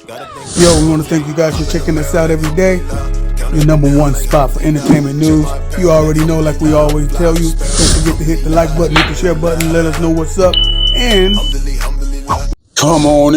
Yo, we want to thank you guys for checking us out every day. Your number one spot for entertainment news. You already know, like we always tell you, don't forget to hit the like button, hit the share button, let us know what's up. And come on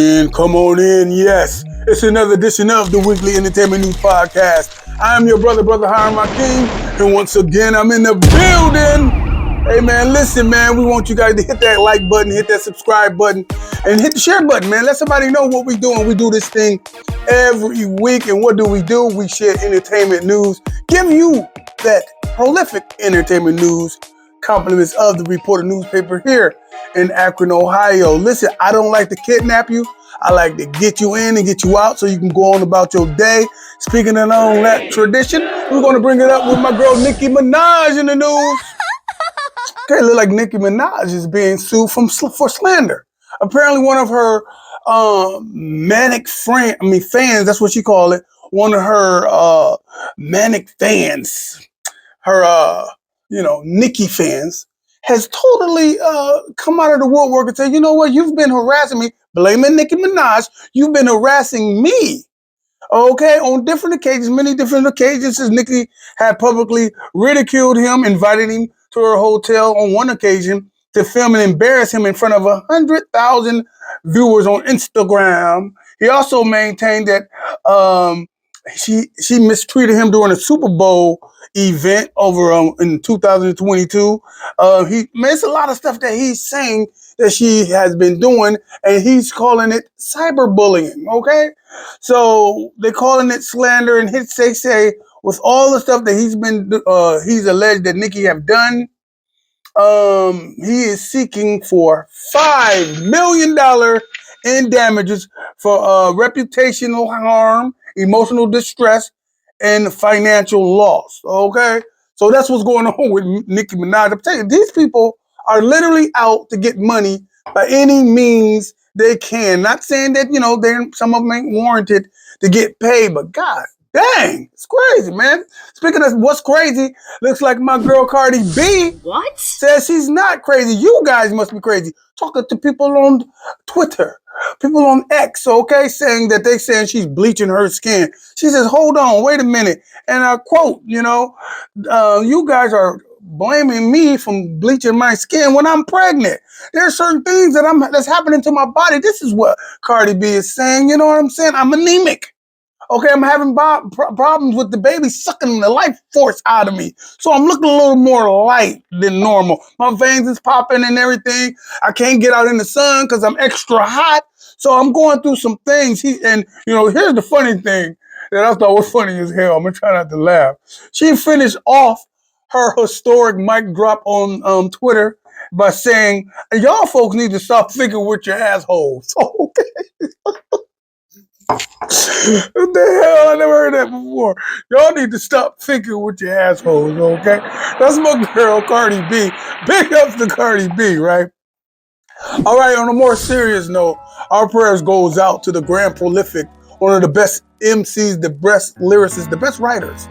in, yes. It's another edition of the Weekly Entertainment News Podcast. I'm your brother Hiram King, and once again, I'm in the building. Hey man, listen man, we want you guys to hit that like button, hit that subscribe button, and hit the share button, man. Let somebody know what we're doing. We do this thing every week, and what do? We share entertainment news, give you that prolific entertainment news, compliments of the Reporter newspaper here in Akron, Ohio. Listen, I don't like to kidnap you. I like to get you in and get you out so you can go on about your day. Speaking of that tradition, we're going to bring it up with my girl Nicki Minaj in the news. Okay, look like Nicki Minaj is being sued for slander. Apparently, one of her manic fans, that's what she called it. One of her manic fans, her Nicki fans, has totally come out of the woodwork and said, you know what, you've been harassing me, blaming Nicki Minaj. You've been harassing me. Okay, on different occasions, many different occasions, since Nicki had publicly ridiculed him, invited him to her hotel on one occasion to film and embarrass him in front of 100,000 viewers on Instagram. He also maintained that she mistreated him during a Super Bowl event over in 2022. It's a lot of stuff that he's saying that she has been doing, and he's calling it cyberbullying. Okay, so they're calling it slander, and Sexyy with all the stuff that he's alleged that Nicki have done. He is seeking for $5 million in damages for reputational harm, emotional distress, and financial loss. Okay, so that's what's going on with Nicki Minaj. I'm telling you, these people are literally out to get money by any means they can. Not saying that some of them ain't warranted to get paid, but God dang, it's crazy, man. Speaking of what's crazy, looks like my girl Cardi B says she's not crazy. You guys must be crazy. Talking to people on Twitter, people on X, okay, saying she's bleaching her skin. She says, hold on, wait a minute. And I quote, you guys are blaming me from bleaching my skin when I'm pregnant. There are certain things that's happening to my body. This is what Cardi B is saying. You know what I'm saying? I'm anemic. Okay, I'm having problems with the baby sucking the life force out of me. So I'm looking a little more light than normal. My veins is popping and everything. I can't get out in the sun because I'm extra hot. So I'm going through some things. Here's the funny thing that I thought was funny as hell. I'm going to try not to laugh. She finished off her historic mic drop on Twitter by saying, y'all folks need to stop thinking with your assholes. Okay. What the hell? I never heard that before. Y'all need to stop thinking with your assholes, okay? That's my girl, Cardi B. Big ups to Cardi B, right? All right, on a more serious note, our prayers goes out to the grand prolific, one of the best MCs, the best lyricists, the best writers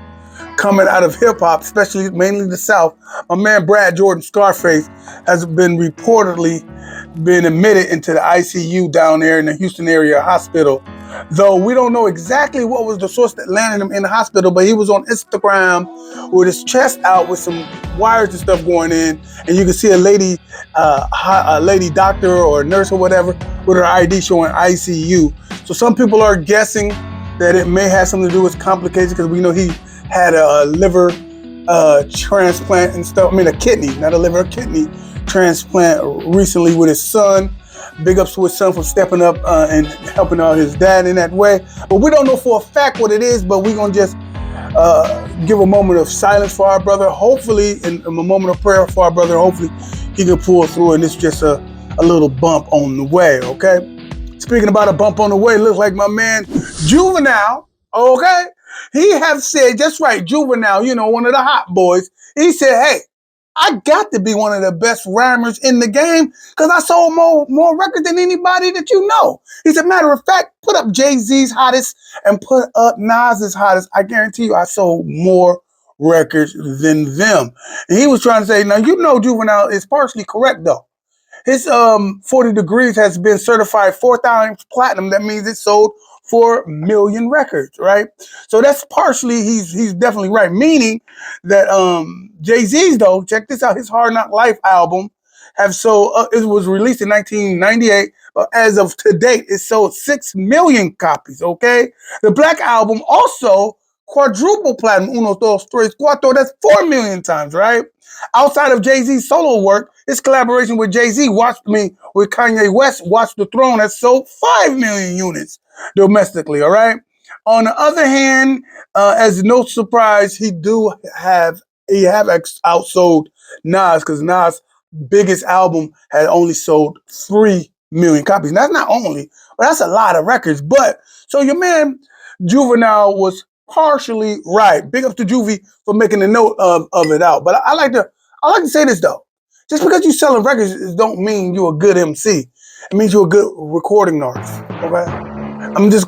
coming out of hip-hop, especially mainly the South. My man Brad Jordan Scarface has been reportedly admitted into the ICU down there in the Houston area hospital. Though we don't know exactly what was the source that landed him in the hospital, but he was on Instagram with his chest out with some wires and stuff going in, and you can see a lady doctor or nurse or whatever with her ID showing ICU. So some people are guessing that it may have something to do with complications because we know he had a liver transplant and stuff. I mean, a kidney, not a liver, a kidney transplant recently with his son. Big ups to his son for stepping up and helping out his dad in that way. But we don't know for a fact what it is, but we're going to just give a moment of silence for our brother. Hopefully, and a moment of prayer for our brother. Hopefully, he can pull through, and it's just a little bump on the way, okay? Speaking about a bump on the way, looks like my man Juvenile, okay? He have said, just right, Juvenile, one of the hot boys. He said, hey, I got to be one of the best rhymers in the game because I sold more records than anybody that you know. He said, matter of fact, put up Jay-Z's hottest and put up Nas's hottest. I guarantee you I sold more records than them. And he was trying to say, now, Juvenile is partially correct, though. His 40 Degrees has been certified 4 times platinum. That means it sold 4 million records, right? So that's partially he's definitely right. Meaning that Jay-Z's though, check this out, his Hard Knock Life album have sold. It was released in 1998, but as of to date, it sold 6 million copies. Okay, the Black Album also quadruple platinum. Uno, dos, tres, cuatro. That's 4 million times, right? Outside of Jay-Z's solo work, his collaboration with Jay-Z, with Kanye West, Watch the Throne, has sold 5 million units domestically. All right. On the other hand, as no surprise, he have outsold Nas because Nas' biggest album had only sold 3 million copies. And that's not only, but that's a lot of records. But so your man Juvenile was partially right. Big up to Juvie for making a note of it out. But I like to say this though. Just because you selling records don't mean you're a good MC. It means you're a good recording artist. Okay. I'm just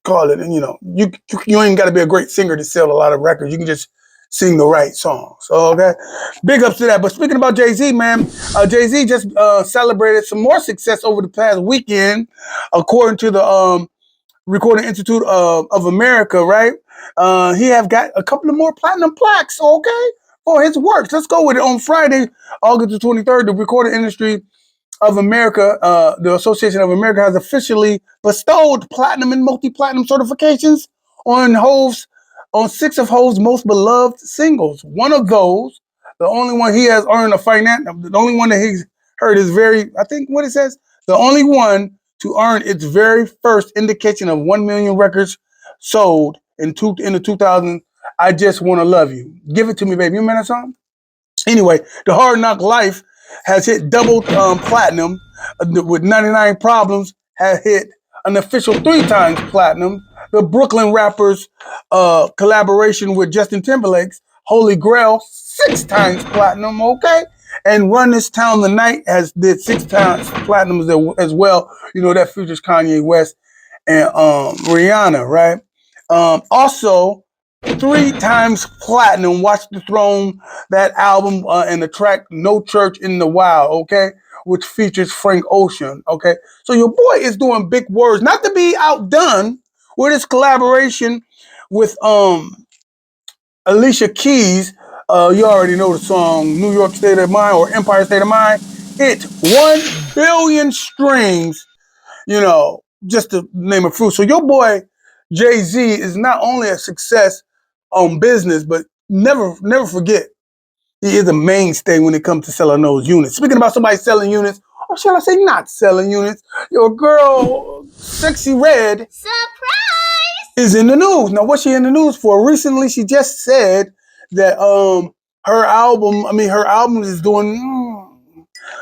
call it, and you ain't got to be a great singer to sell a lot of records. You can just sing the right songs. So, okay, big ups to that. But speaking about Jay-Z, man, Jay-Z just celebrated some more success over the past weekend, according to the Recording Institute of America. Right, he have got a couple of more platinum plaques. Okay, for his works. Let's go with it. On Friday, August the 23rd, the Recording Industry of America, the Association of America, has officially bestowed platinum and multi-platinum certifications on 6 of Hov's most beloved singles. One of those, the only one he has earned the only one that he's heard is I think what it says, the only one to earn its very first indication of 1 million records sold in the 2000s. I Just Wanna Love You. Give It To Me, Baby. You remember that song? Anyway, the Hard Knock Life has hit double platinum with 99 Problems, has hit an official 3 times platinum. The Brooklyn rappers collaboration with Justin Timberlake's Holy Grail, 6 times platinum, okay? And Run This Town Tonight did 6 times platinum as well. You know, that features Kanye West and Rihanna, right? Also, 3 times platinum, Watch the Throne, that album, and the track No Church in the Wild, okay, which features Frank Ocean, okay. So your boy is doing big words, not to be outdone with his collaboration with Alicia Keys. You already know the song New York State of Mind or Empire State of Mind. It 1 billion streams, just to name a few. So your boy Jay-Z is not only a success on business, but never forget, he is a mainstay when it comes to selling those units. Speaking about somebody selling units, or shall I say not selling units, your girl, Sexyy Red, surprise, is in the news. Now, what's she in the news for? Recently, she just said that her album is doing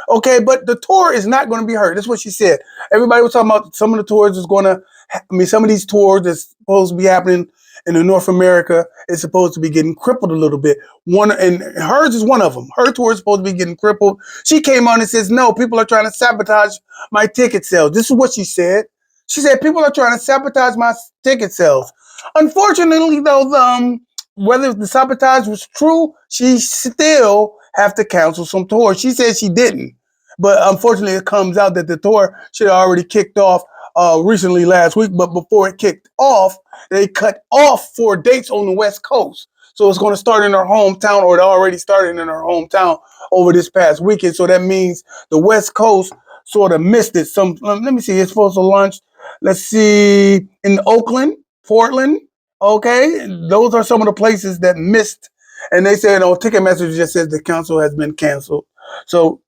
okay, but the tour is not going to be hurt. That's what she said. Everybody was talking about some of the tours is going to, some of these tours that's supposed to be happening in the North America is supposed to be getting crippled a little bit. And hers is one of them. Her tour is supposed to be getting crippled. She came on and says, no, people are trying to sabotage my ticket sales. This is what she said. She said, people are trying to sabotage my ticket sales. Unfortunately, though, whether the sabotage was true, she still have to cancel some tours. She said she didn't. But unfortunately, it comes out that the tour should have already kicked off recently last week. But before it kicked off, they cut off 4 dates on the West Coast. So it's going to start in her hometown, or it already started in her hometown over this past weekend. So that means the West Coast sort of missed it. Let me see. It's supposed to launch, let's see, in Oakland, Portland. Okay. Those are some of the places that missed. And they said, Ticketmaster just says the council has been canceled. So,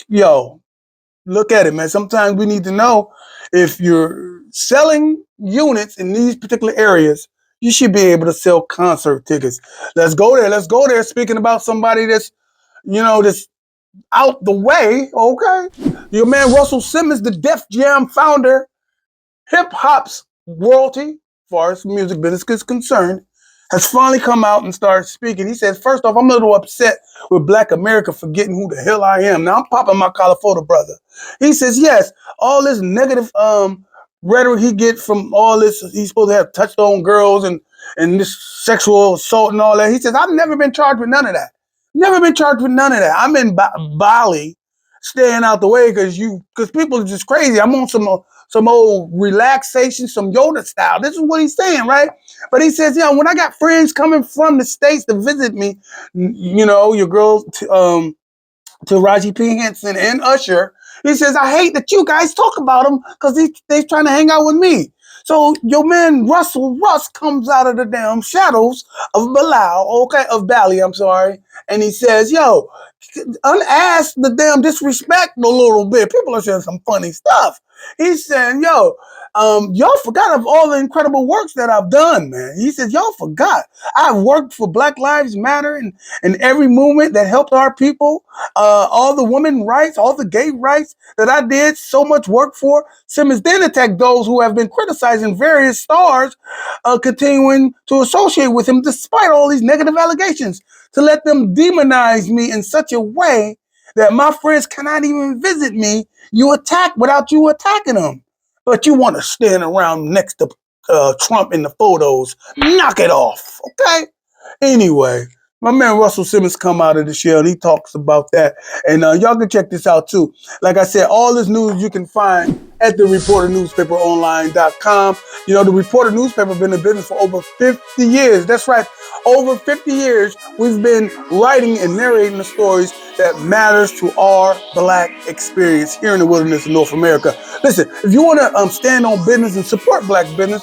look at it, man. Sometimes we need to know if you're selling units in these particular areas, you should be able to sell concert tickets. Let's go there. Speaking about somebody that's, that's out the way, okay? Your man Russell Simmons, the Def Jam founder, hip hop's royalty, as far as music business is concerned, has finally come out and started speaking. He says, first off, I'm a little upset with Black America forgetting who the hell I am. Now I'm popping my collar for the brother. He says, yes, all this negative rhetoric he gets from all this, he's supposed to have touched on girls and this sexual assault and all that. He says, I've never been charged with none of that. Never been charged with none of that. I'm in Bali, staying out the way because people are just crazy. I'm on some some old relaxation, some Yoda style. This is what he's saying, right? But he says, when I got friends coming from the States to visit me, your girls, Taraji P. Henson and Usher, he says, I hate that you guys talk about them because they trying to hang out with me. So your man Russ comes out of the damn shadows of Bali, I'm sorry, and he says, unasked the damn disrespect a little bit. People are saying some funny stuff. He's saying, y'all forgot of all the incredible works that I've done, man. He says, y'all forgot. I've worked for Black Lives Matter and every movement that helped our people, all the women rights, all the gay rights that I did so much work for. Simmons then attacked those who have been criticizing various stars, continuing to associate with him despite all these negative allegations, to let them demonize me in such a way that my friends cannot even visit me. You attack without you attacking them. But you want to stand around next to Trump in the photos. Knock it off, okay? Anyway, my man Russell Simmons come out of the shell and he talks about that. And y'all can check this out too. Like I said, all this news you can find at the reporternewspaperonline.com. The Reporter newspaper been in business for over 50 years. That's right. Over 50 years, we've been writing and narrating the stories that matters to our Black experience here in the wilderness of North America. Listen, if you want to stand on business and support Black business,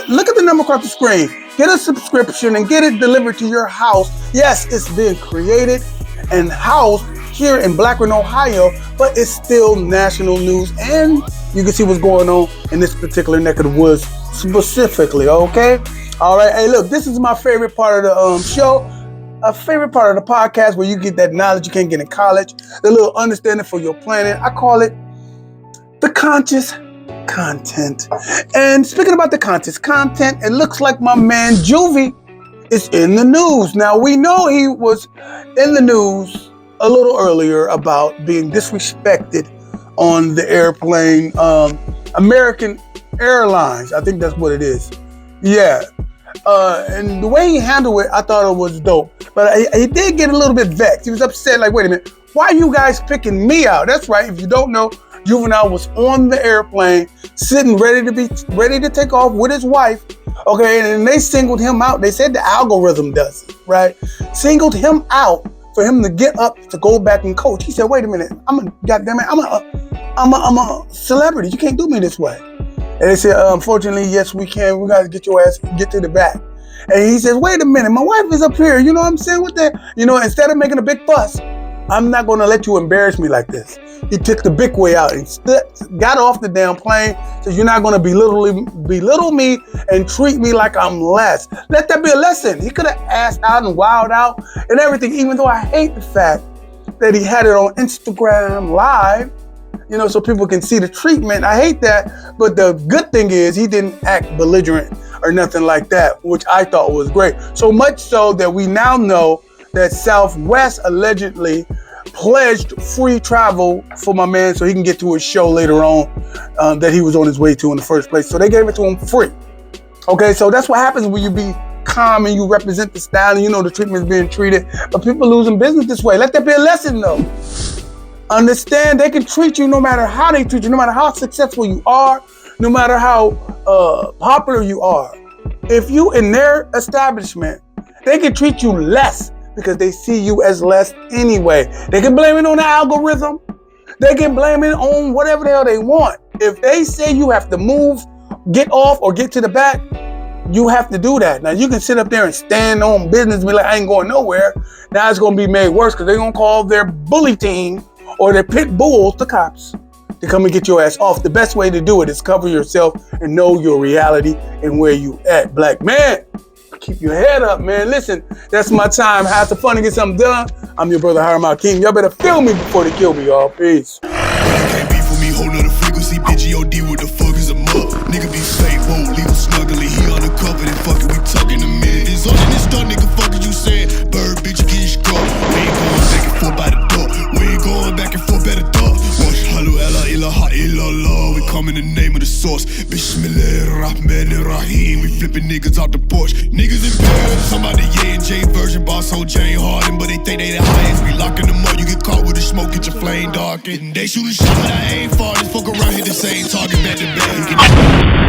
look at the number across the screen. Get a subscription and get it delivered to your house. Yes, it's being created and housed here in Blackburn, Ohio, but it's still national news, and you can see what's going on in this particular neck of the woods specifically, okay? All right, hey, look, this is my favorite part of the show, a favorite part of the podcast where you get that knowledge you can't get in college, the little understanding for your planet. I call it the conscious content. And speaking about the conscious content, it looks like my man Juvie is in the news. Now, we know he was in the news a little earlier about being disrespected on the airplane, American Airlines. I think that's what it is. Yeah. And the way he handled it, I thought it was dope. But he did get a little bit vexed. He was upset, like, wait a minute, why are you guys picking me out? That's right. If you don't know, Juvenile was on the airplane, sitting ready to take off with his wife. Okay, and they singled him out. They said the algorithm does it, right? Singled him out for him to get up to go back and coach. He said, wait a minute, I'm a celebrity. You can't do me this way. And they said, unfortunately, yes, we can. We got to get your ass, get to the back. And he says, wait a minute, my wife is up here. You know what I'm saying with that? Instead of making a big fuss, I'm not going to let you embarrass me like this. He took the big way out and got off the damn plane. Says, you're not going to belittle me and treat me like I'm less. Let that be a lesson. He could have asked out and wowed out and everything, even though I hate the fact that he had it on Instagram Live, so people can see the treatment. I hate that. But the good thing is he didn't act belligerent or nothing like that, which I thought was great. So much so that we now know that Southwest allegedly pledged free travel for my man so he can get to his show later on that he was on his way to in the first place. So they gave it to him free. Okay, so that's what happens when you be calm and you represent the style and the treatment is being treated. But people losing business this way. Let that be a lesson though. Understand they can treat you no matter how they treat you, no matter how successful you are, no matter how popular you are. If you in their establishment, they can treat you less because they see you as less anyway. They can blame it on the algorithm. They can blame it on whatever the hell they want. If they say you have to move, get off, or get to the back, you have to do that. Now, you can sit up there and stand on business and be like, I ain't going nowhere. Now it's going to be made worse because they're going to call their bully team or their pit bulls, the cops, to come and get your ass off. The best way to do it is cover yourself and know your reality and where you at. Black man, keep your head up, man. Listen, that's my time. Have some fun and get something done. I'm your brother, Hiram King. Y'all better feel me before they kill me, y'all. Peace. Can't beef with me, whole nother frequency. Bitch, OD, what the fuck is a mug? Nigga be fake, won't leave him snuggly. He undercover, then fucking we talking a minute. This on this stuff, nigga, fuck is you saying? Bird, bitch, get struck. We ain't going back and forth by the door. We ain't going back and forth by the door. Wash, halu, ella, ilaha, illallah. We come come in the name of the source. Bismillahirrahmanirrahim. We flipping niggas out the Porsche. Niggas in Paris, somebody J&J version, boss whole Jane Harden, but they think they the highest. We locking them up, you get caught with the smoke, get your flame darkened. They shooting shots, but I ain't far. Just fuck around, hit the same target, back to back.